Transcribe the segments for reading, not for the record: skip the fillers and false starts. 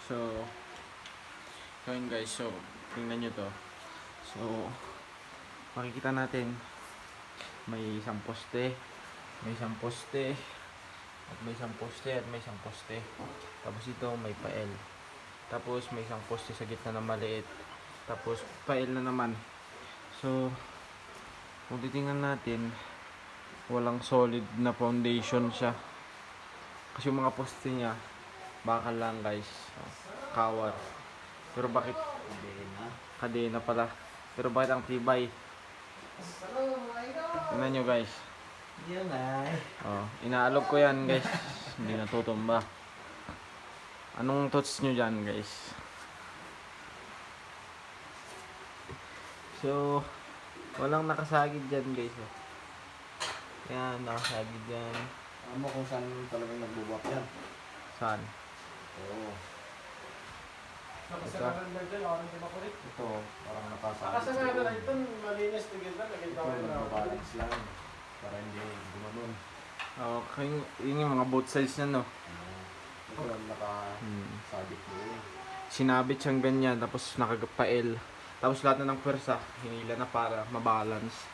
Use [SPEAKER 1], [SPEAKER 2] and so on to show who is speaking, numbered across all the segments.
[SPEAKER 1] So, yun guys. So, tingnan nyo to. So, makikita natin may isang poste, may isang poste, at may isang poste, at may isang poste. Tapos ito may pael. Tapos may isang poste sa gitna na maliit. Tapos pael na naman. So, kung titingnan natin, walang solid na foundation siya. Kasi yung mga poste niya, bakal lang guys. Kawar. Pero bakit? Kadena pala. Pero bakit ang tibay? Tingnan nyo guys.
[SPEAKER 2] Yan ay.
[SPEAKER 1] Oh, inaalog ko yan guys. Hindi natutumba. Anong thoughts nyo dyan guys? So, walang nakasagid dyan guys. Oh. Yan, nakasagid dyan.
[SPEAKER 2] Alam mo kung saan talagang nagbubuwak yan?
[SPEAKER 1] Saan?
[SPEAKER 2] Oo.
[SPEAKER 3] Nakasanaran lang dyan, ako nang makulit.
[SPEAKER 2] Ito, parang napasagit.
[SPEAKER 3] Nakasanaran lang ito, malinis tigil na, nakita ko
[SPEAKER 2] Ito,
[SPEAKER 3] na.
[SPEAKER 2] nagbabalance lang. Para hindi gumanon.
[SPEAKER 1] Okay, yun yung mga both sides na no.
[SPEAKER 2] Ito, nakasagit doon.
[SPEAKER 1] Sinabit siyang ganyan, tapos nakagapael. Tapos lahat na ng pwersa, hinila na para mabalance.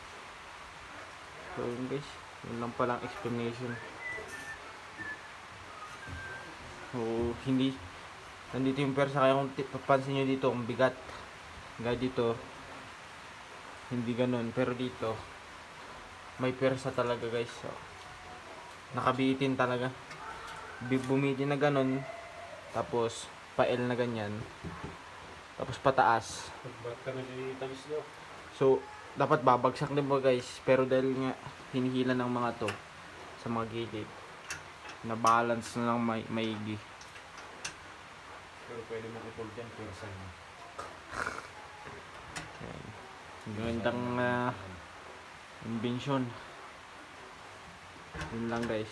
[SPEAKER 1] So yun guys, yun lang palang explanation. So hindi, nandito yung pwersa, kaya kung papansin nyo dito, ang bigat. Gaya dito, hindi ganun, pero dito, may pwersa talaga guys. So, nakabitin talaga. Bumitin na ganun, tapos pael na ganyan. Tapos pataas.
[SPEAKER 3] Ba't ka nag-itagis nyo?
[SPEAKER 1] So, dapat babagsak din po guys. Pero dahil nga hinihila ng mga to sa mga gilid, na balance na lang maigi.
[SPEAKER 2] Pero pwede mo i-pull dyan, pero sa'yo.
[SPEAKER 1] Gandang invention. Yun lang guys.